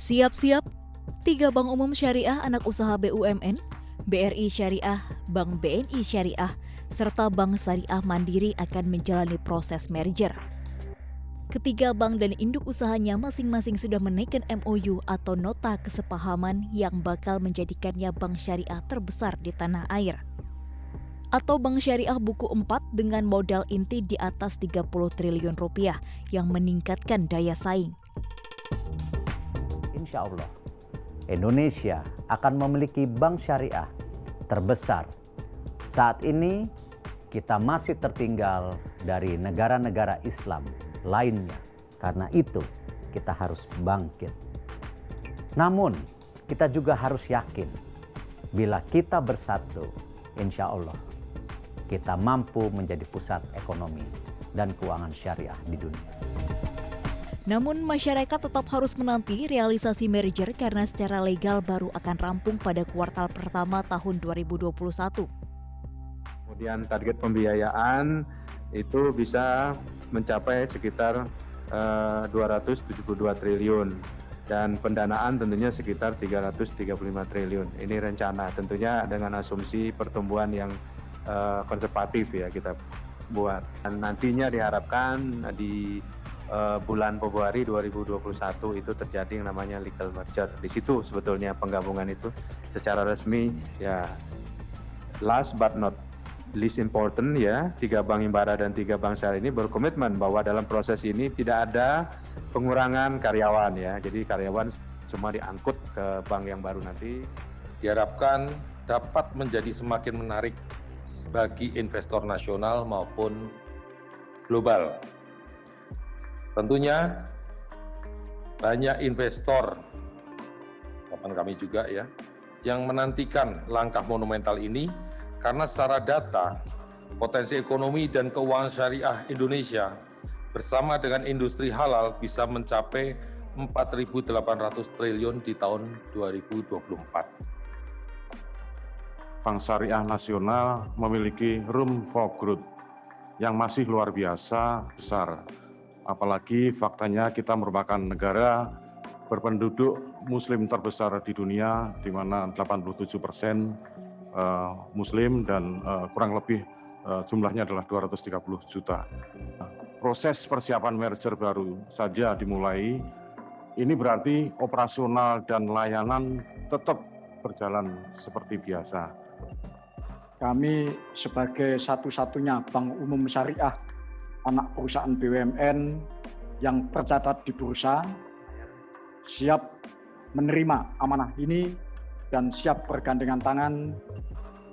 Siap-siap, 3 bank umum syariah anak usaha BUMN, BRI Syariah, Bank BNI Syariah, serta Bank Syariah Mandiri akan menjalani proses merger. Ketiga bank dan induk usahanya masing-masing sudah menaikkan MOU atau nota kesepahaman yang bakal menjadikannya bank syariah terbesar di tanah air. Atau bank syariah buku 4 dengan modal inti di atas 30 triliun rupiah yang meningkatkan daya saing. Insya Allah, Indonesia akan memiliki bank syariah terbesar. Saat ini kita masih tertinggal dari negara-negara Islam lainnya. Karena itu kita harus bangkit. Namun kita juga harus yakin bila kita bersatu, insya Allah kita mampu menjadi pusat ekonomi dan keuangan syariah di dunia. Namun masyarakat tetap harus menanti realisasi merger karena secara legal baru akan rampung pada kuartal pertama tahun 2021. Kemudian target pembiayaan itu bisa mencapai sekitar 272 triliun dan pendanaan tentunya sekitar 335 triliun. Ini rencana tentunya dengan asumsi pertumbuhan yang konservatif ya kita buat. Dan nantinya diharapkan di bulan Februari 2021 itu terjadi yang namanya legal merger. Di situ sebetulnya penggabungan itu secara resmi ya. Last but not least important ya, 3 bank himbara dan 3 bank syariah ini berkomitmen bahwa dalam proses ini tidak ada pengurangan karyawan ya. Jadi karyawan cuma diangkut ke bank yang baru nanti. Diharapkan dapat menjadi semakin menarik bagi investor nasional maupun global. Tentunya banyak investor, kapan kami juga ya, yang menantikan langkah monumental ini karena secara data, potensi ekonomi dan keuangan syariah Indonesia bersama dengan industri halal bisa mencapai 4.800 triliun di tahun 2024. Bank Syariah Nasional memiliki room for growth yang masih luar biasa besar. Apalagi faktanya kita merupakan negara berpenduduk muslim terbesar di dunia, di mana 87% muslim dan kurang lebih jumlahnya adalah 230 juta. Proses persiapan merger baru saja dimulai, ini berarti operasional dan layanan tetap berjalan seperti biasa. Kami sebagai satu-satunya bank umum syariah anak perusahaan BUMN yang tercatat di bursa, siap menerima amanah ini dan siap bergandengan tangan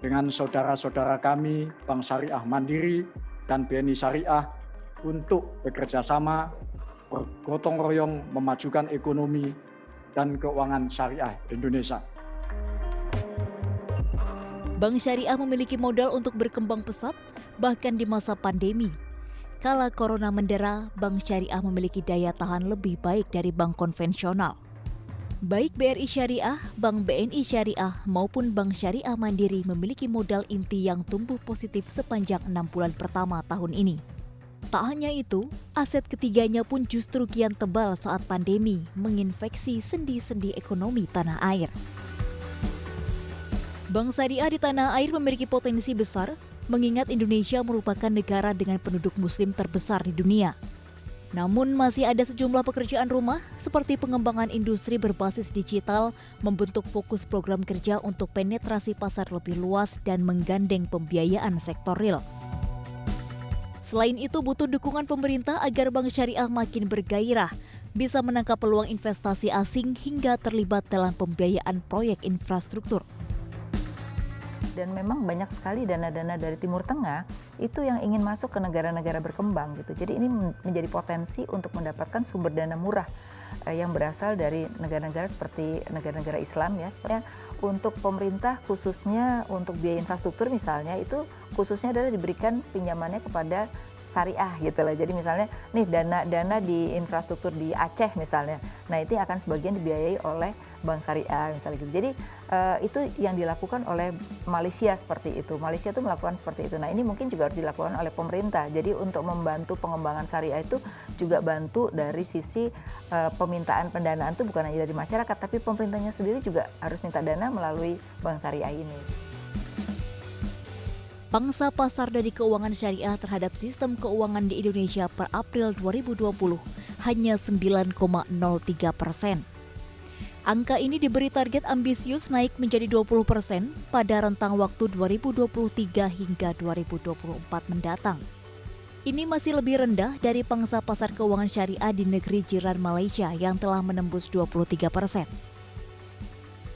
dengan saudara-saudara kami Bank Syariah Mandiri dan BNI Syariah untuk bekerja sama bergotong royong memajukan ekonomi dan keuangan syariah Indonesia. Bank syariah memiliki modal untuk berkembang pesat bahkan di masa pandemi. Kala corona mendera, bank syariah memiliki daya tahan lebih baik dari bank konvensional. Baik BRI Syariah, Bank BNI Syariah maupun Bank Syariah Mandiri memiliki modal inti yang tumbuh positif sepanjang 6 bulan pertama tahun ini. Tak hanya itu, aset ketiganya pun justru kian tebal saat pandemi menginfeksi sendi-sendi ekonomi tanah air. Bank syariah di tanah air memiliki potensi besar, mengingat Indonesia merupakan negara dengan penduduk muslim terbesar di dunia. Namun masih ada sejumlah pekerjaan rumah seperti pengembangan industri berbasis digital, membentuk fokus program kerja untuk penetrasi pasar lebih luas dan menggandeng pembiayaan sektor real. Selain itu butuh dukungan pemerintah agar bank syariah makin bergairah, bisa menangkap peluang investasi asing hingga terlibat dalam pembiayaan proyek infrastruktur. Dan memang banyak sekali dana-dana dari Timur Tengah itu yang ingin masuk ke negara-negara berkembang gitu. Jadi ini menjadi potensi untuk mendapatkan sumber dana murah yang berasal dari negara-negara seperti negara-negara Islam ya. Seperti untuk pemerintah khususnya untuk biaya infrastruktur misalnya itu khususnya adalah diberikan pinjamannya kepada syariah gitu lah. Jadi misalnya nih dana di infrastruktur di Aceh misalnya. Nah itu akan sebagian dibiayai oleh bank syariah misalnya gitu. Jadi itu yang dilakukan oleh Malaysia seperti itu. Malaysia itu melakukan seperti itu. Nah ini mungkin juga harus dilakukan oleh pemerintah. Jadi untuk membantu pengembangan syariah itu juga bantu dari sisi permintaan pendanaan itu bukan hanya dari masyarakat, tapi pemerintahnya sendiri juga harus minta dana melalui bank syariah ini. Pangsa pasar dari keuangan syariah terhadap sistem keuangan di Indonesia per April 2020 hanya 9,03%. Angka ini diberi target ambisius naik menjadi 20% pada rentang waktu 2023 hingga 2024 mendatang. Ini masih lebih rendah dari pangsa pasar keuangan syariah di negeri jiran Malaysia yang telah menembus 23%.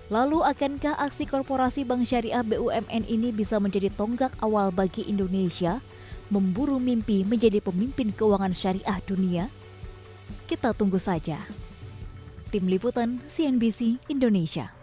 Lalu akankah aksi korporasi bank syariah BUMN ini bisa menjadi tonggak awal bagi Indonesia memburu mimpi menjadi pemimpin keuangan syariah dunia? Kita tunggu saja. Tim Liputan CNBC Indonesia.